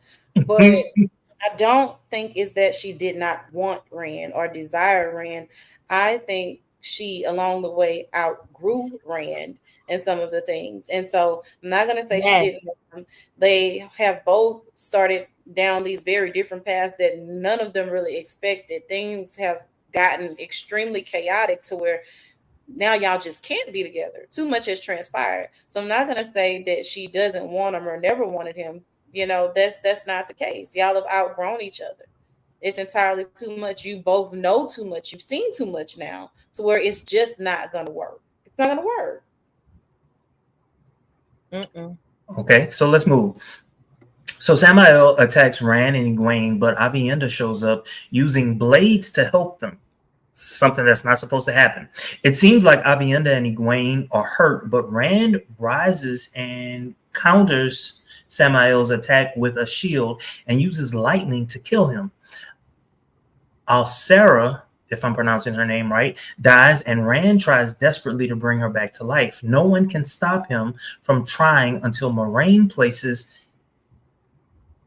But I don't think it's that she did not want Rand or desire Rand. I think she, along the way, outgrew Rand and some of the things. And so I'm not going to say she Yes. didn't want him. They have both started down these very different paths that none of them really expected. Things have gotten extremely chaotic to where now y'all just can't be together. Too much has transpired. So I'm not gonna say that she doesn't want him or never wanted him. That's not the case. Y'all have outgrown each other. It's entirely too much. You both know too much. You've seen too much now to where it's just not gonna work. It's not gonna work. Mm-mm. Okay, so let's move. So Samael attacks Rand and Egwene, but Avienda shows up using blades to help them. Something that's not supposed to happen. It seems like Avienda and Egwene are hurt, but Rand rises and counters Samael's attack with a shield and uses lightning to kill him. Alcera, if I'm pronouncing her name right, dies, and Rand tries desperately to bring her back to life. No one can stop him from trying until Moraine places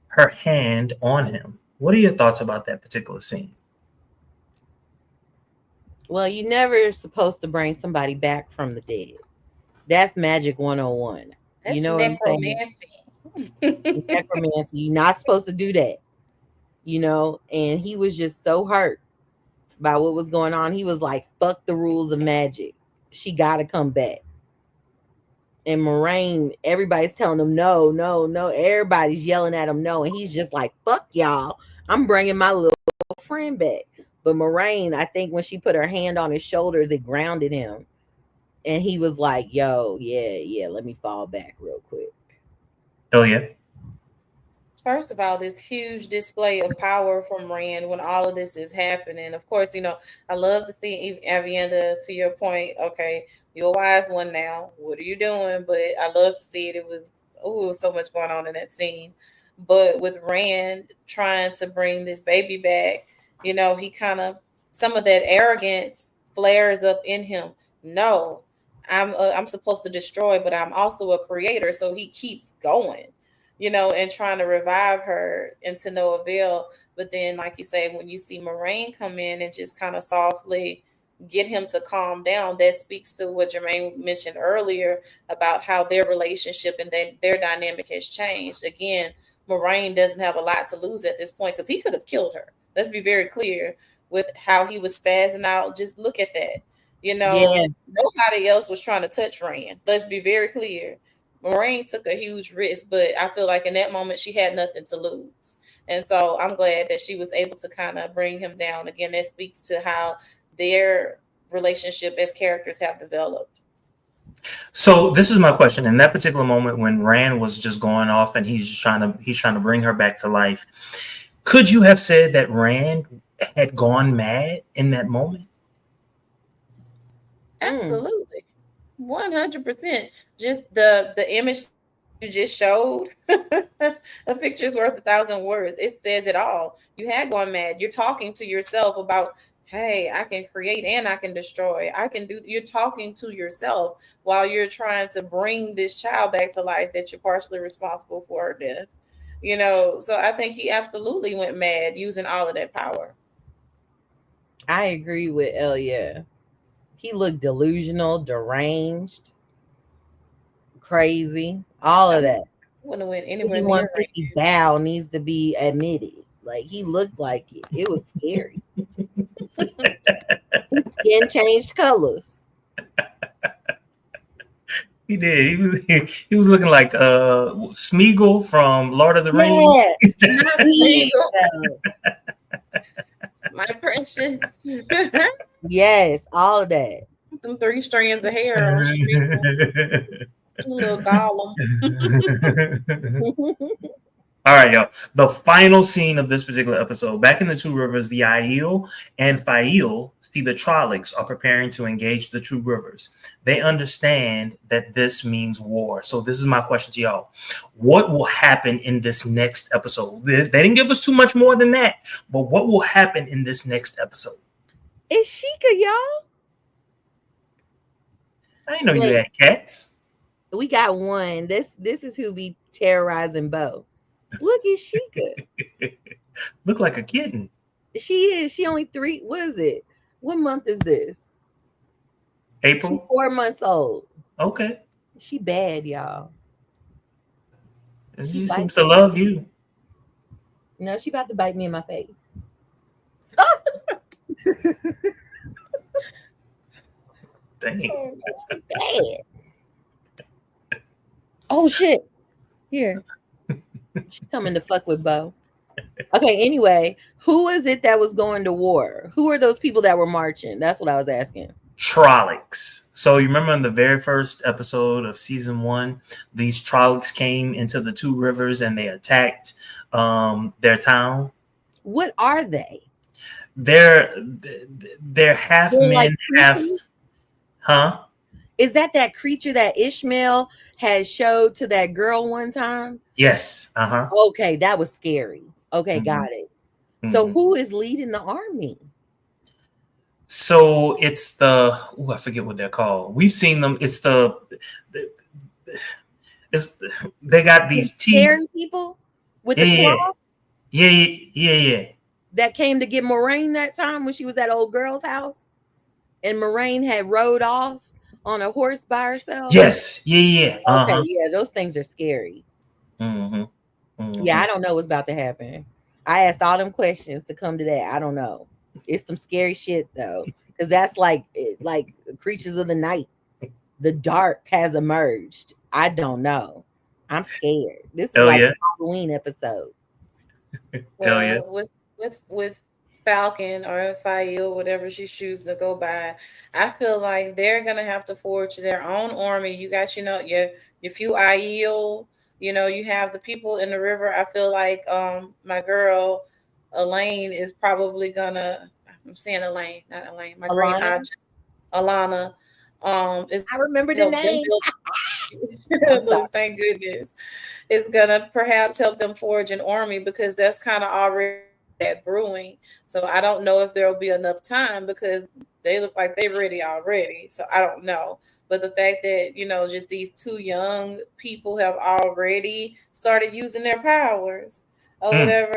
her hand on him. What are your thoughts about that particular scene? Well, you never supposed to bring somebody back from the dead. That's magic 101. You That's know what I'm saying? necromancy. Necromancy. You're not supposed to do that. And he was just so hurt by what was going on. He was like, fuck the rules of magic. She got to come back. And Moraine, everybody's telling him no, no, no. Everybody's yelling at him no. And he's just like, fuck y'all. I'm bringing my little friend back. But Moraine, I think when she put her hand on his shoulders, it grounded him. And he was like, yo, yeah, let me fall back real quick. Oh, yeah. First of all, this huge display of power from Rand when all of this is happening. Of course, I love to see Avienda, to your point. Okay, you're a wise one now. What are you doing? But I love to see it. It was so much going on in that scene. But with Rand trying to bring this baby back, he kind of, some of that arrogance flares up in him. No, I'm supposed to destroy, but I'm also a creator. So he keeps going, and trying to revive her into no avail. But then, like you say, when you see Moraine come in and just kind of softly get him to calm down, that speaks to what Jermaine mentioned earlier about how their relationship and their dynamic has changed. Again, Moraine doesn't have a lot to lose at this point because he could have killed her. Let's be very clear with how he was spazzing out. Just look at that. Yeah. Nobody else was trying to touch Rand. Let's be very clear. Moraine took a huge risk, but I feel like in that moment she had nothing to lose. And so I'm glad that she was able to kind of bring him down. Again, that speaks to how their relationship as characters have developed. So this is my question. In that particular moment when Rand was just going off and he's trying to bring her back to life, could you have said that Rand had gone mad in that moment? Absolutely. 100%. Just the image you just showed, a picture's worth 1,000 words. It says it all. You had gone mad. You're talking to yourself about, hey, I can create and I can destroy. I can do. You're talking to yourself while you're trying to bring this child back to life that you're partially responsible for her death. So I think he absolutely went mad using all of that power. I agree with Elia. He looked delusional, deranged, crazy, all I of that. wouldn't have went anywhere near 5150 bow needs to be admitted. Like he looked like it. It was scary. His skin changed colors. He did. He was looking like Smeagol from Lord of the Rings. Yeah. Not Smeagol, my precious. Yes, all of that. Them 3 strands of hair on Smeagol. Little Gollum. All right, y'all. The final scene of this particular episode. Back in the Two Rivers, the Aiel and Fael see the Trollocs are preparing to engage the Two Rivers. They understand that this means war. So this is my question to y'all. What will happen in this next episode? They didn't give us too much more than that, but what will happen in this next episode? It's Sheikah, y'all. I didn't know you Look, had cats. we got one. This is who be terrorizing Bo. Look at Sheikah. Look like a kitten. She only 3. What is it? What month is this? She's April. 4 months old. Okay. She bad, y'all. She seems to love you. No, she about to bite me in my face. Dang. Bad. Oh shit. Here. She coming to fuck with Bo. Okay, anyway, who is it that was going to war? Who are those people that were marching? That's what I was asking. Trollocs. So you remember in the very first episode of season 1, these Trollocs came into the Two Rivers and they attacked their town. What are they? They're half They're men, like half creatures? huh? Is that creature that Ishmael had showed to that girl one time? Yes. Uh-huh. Okay, that was scary. Okay, got it. So who is leading the army? So it's I forget what they're called. We've seen them. It's they got these teeth. Scary people with the claw Yeah. that came to get Moraine that time when she was at old girl's house, and Moraine had rode off on a horse by herself. Yes. Yeah. Okay, yeah, those things are scary. Mm-hmm. Yeah, I don't know what's about to happen. I asked all them questions to come to that. I don't know. It's some scary shit though, because that's like creatures of the night. The dark has emerged. I don't know. I'm scared. This is like a Halloween episode. Well, with Falcon or Fael, whatever she's choosing to go by, I feel like they're gonna have to forge their own army. You got, your few Aiel, you have the people in the river. I feel like my girl Elaine is probably gonna. I'm saying Elaine, not Elaine. My green Alana. Is I remember the name. Look, thank goodness. It's gonna perhaps help them forge an army because that's kind of already that brewing. So I don't know if there'll be enough time because they look like they're ready already. So I don't know. But the fact that, just these 2 young people have already started using their powers or whatever,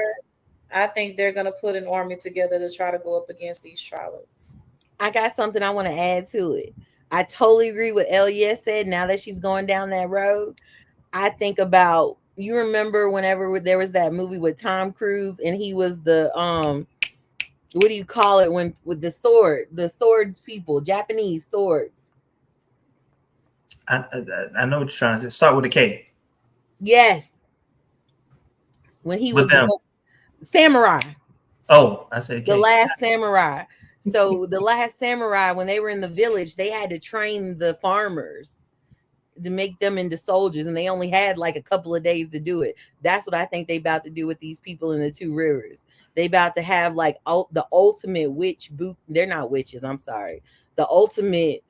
I think they're going to put an army together to try to go up against these Trollocs. I got something I want to add to it. I totally agree with Elia said. Now that she's going down that road, I think about, you remember whenever there was that movie with Tom Cruise and he was the what do you call it when with the swords people, Japanese swords. I know what you're trying to say. Start with a K. Yes. When he was samurai. Oh, I said The Last Samurai. So the Last Samurai, when they were in the village, they had to train the farmers to make them into soldiers, and they only had like a couple of days to do it. That's what I think they about to do with these people in the Two Rivers. They about to have like the ultimate witch boot. They're not witches. I'm sorry. The ultimate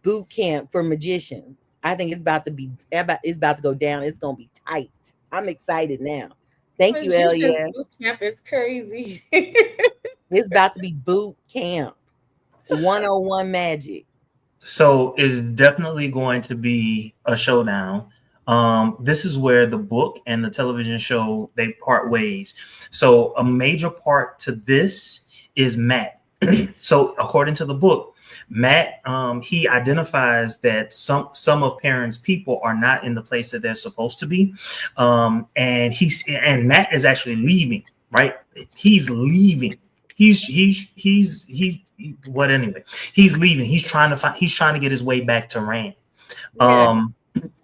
boot camp for magicians. I think it's about to go down. It's gonna be tight. I'm excited now. Thank you, Magician's Elia. boot camp is crazy. It's about to be boot camp. 101 magic. So it's definitely going to be a showdown. This is where the book and the television show they part ways. So a major part to this is Matt. So according to the book, Matt he identifies that some of Perrin's people are not in the place that they're supposed to be, and Matt is actually leaving. Right, he's leaving. He's what anyway? He's leaving. He's trying to get his way back to Rand.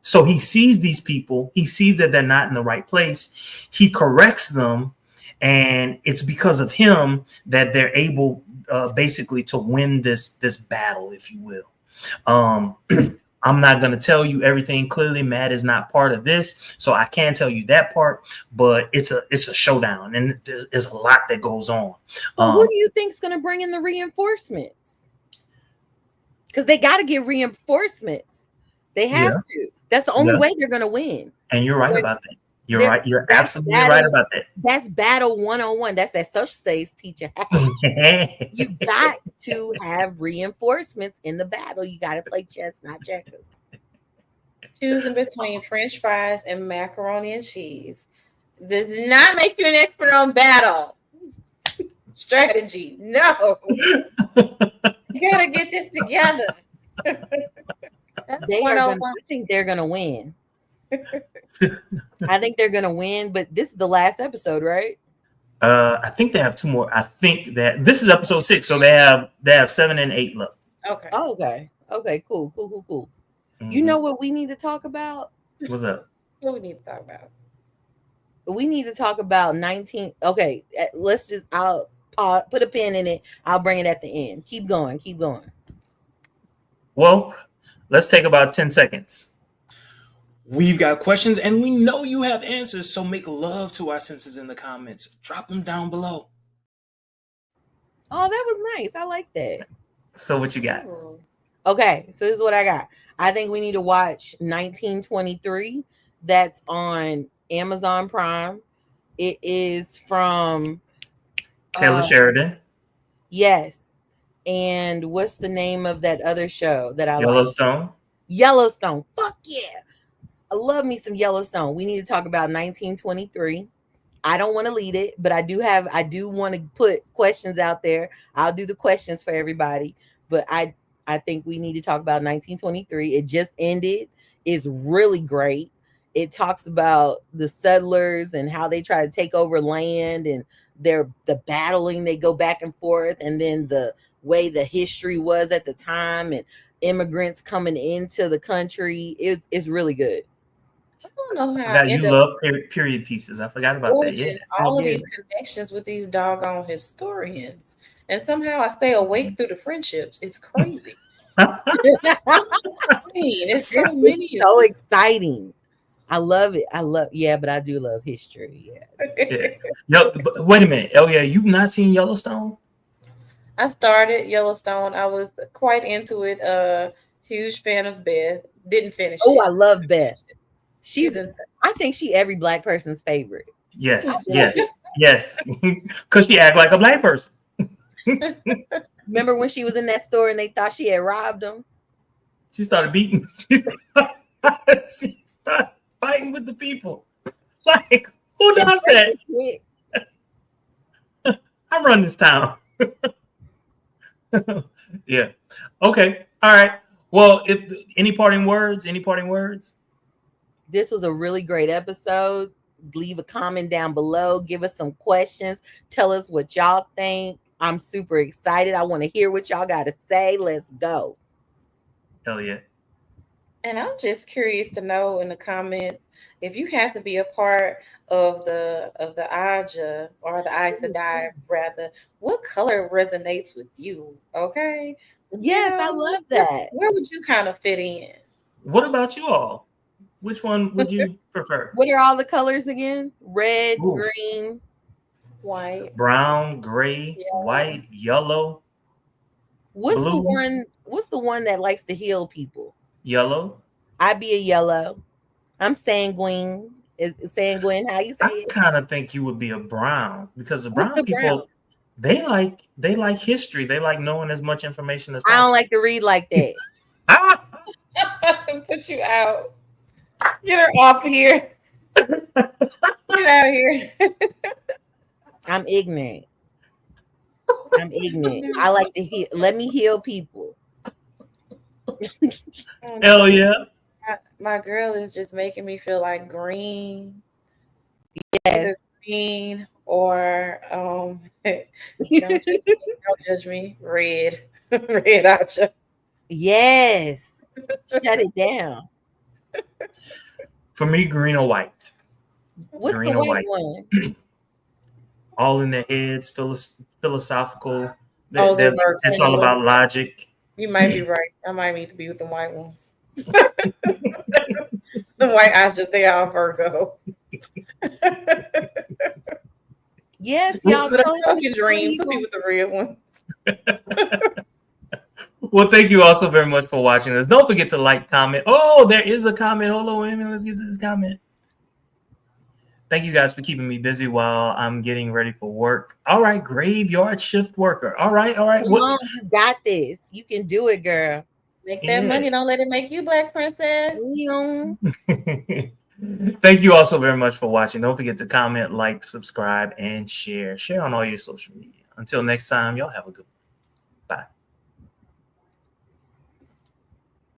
So he sees these people. He sees that they're not in the right place. He corrects them, and it's because of him that they're able, basically, to win this battle, if you will. I'm not going to tell you everything. Clearly, Matt is not part of this, so I can't tell you that part. But it's a showdown, and there's a lot that goes on. Well, who do you think's going to bring in the reinforcements? Because they got to get reinforcements. They have to. That's the only way they're going to win. And you're right about that. You're right. You're absolutely right about that. That's battle 101. That's that social studies teacher. You got to have reinforcements in the battle. You got to play chess, not checkers. Choosing between French fries and macaroni and cheese does not make you an expert on battle strategy. No. You got to get this together. I think they're going to win. I think they're gonna win, but this is the last episode, right? I think they have two more. I think that this is episode 6, so they have 7 and 8 left. Okay. Oh, okay. Cool. Mm-hmm. You know what we need to talk about? What's up? What we need to talk about? We need to talk about 19. Okay, I'll put a pin in it. I'll bring it at the end. Keep going. Well, let's take about 10 seconds. We've got questions and we know you have answers, so make love to our senses in the comments. Drop them down below. Oh, that was nice. I like that. So what you got? Okay, so this is what I got. I think we need to watch 1923. That's on Amazon Prime. It is from Taylor Sheridan. Yes. And what's the name of that other show that I like? Yellowstone. Fuck yeah. I love me some Yellowstone. We need to talk about 1923. I don't want to lead it, but I do want to put questions out there. I'll do the questions for everybody, but I think we need to talk about 1923. It just ended. It's really great. It talks about the settlers and how they try to take over land and the battling, they go back and forth, and then the way the history was at the time and immigrants coming into the country. It's really good. I don't know how you love period pieces. I forgot about that. Yeah, all of these connections with these doggone historians, and somehow I stay awake through the friendships. It's crazy. It's so many. So exciting. I love it. But I do love history. Yeah. No, but wait a minute. Oh yeah, you've not seen Yellowstone? I started Yellowstone. I was quite into it. Huge fan of Beth. Didn't finish it. Oh, I love Beth. She's insane. I think she every black person's favorite. Yes. Because she act like a black person. Remember when she was in that store and they thought she had robbed them? She started beating. She started fighting with the people. Like, who does that? I run this town. Yeah. Okay. All right. Well, any parting words? This was a really great episode. Leave a comment down below. Give us some questions. Tell us what y'all think. I'm super excited. I want to hear what y'all got to say. Let's go. Hell yeah. And I'm just curious to know in the comments, if you had to be a part of the Aja or the Aes Sedai, rather, what color resonates with you? Okay. Yes, I love that. Where would you kind of fit in? What about you all? Which one would you prefer? What are all the colors again? Red, Ooh, green. White. brown, gray, Yellow. white, yellow, What's the blue, one? What's the one that likes to heal people? yellow. I be a yellow. I'm sanguine. Is sanguine how you say I it? kind of think you would be a brown because the What's brown the brown? people they like history. They like knowing as much information as I don't possible. like to read like that. Ah! Put you out. Get her off here. Get out of here. I'm ignorant. I'm ignorant. I like to heal. Let me heal people. Hell yeah. My girl is just making me feel like green. Yes. Either green or don't judge me. Red. Red out you. Yes. Shut it down. For me, green or white. What's Green the or white white. one? All in their heads, philosophical. Oh, they're It's all Virgos. about logic. You might be right. I might need to be with the white ones. The white eyes just they are Virgo. Yes, y'all. But tell I us can which one dream. you Put me gonna- with the red one. Well, thank you also very much for watching us. Don't forget to like, comment. Oh, there is a comment. Hold on, wait a minute. Let's get to this comment. Thank you guys for keeping me busy while I'm getting ready for work. All right, graveyard shift worker. All right, all right. Come on, you got this. You can do it, girl. Make that money. Don't let it make you Black Princess. Thank you also very much for watching. Don't forget to comment, like, subscribe, and share. Share on all your social media. Until next time, y'all have a good one.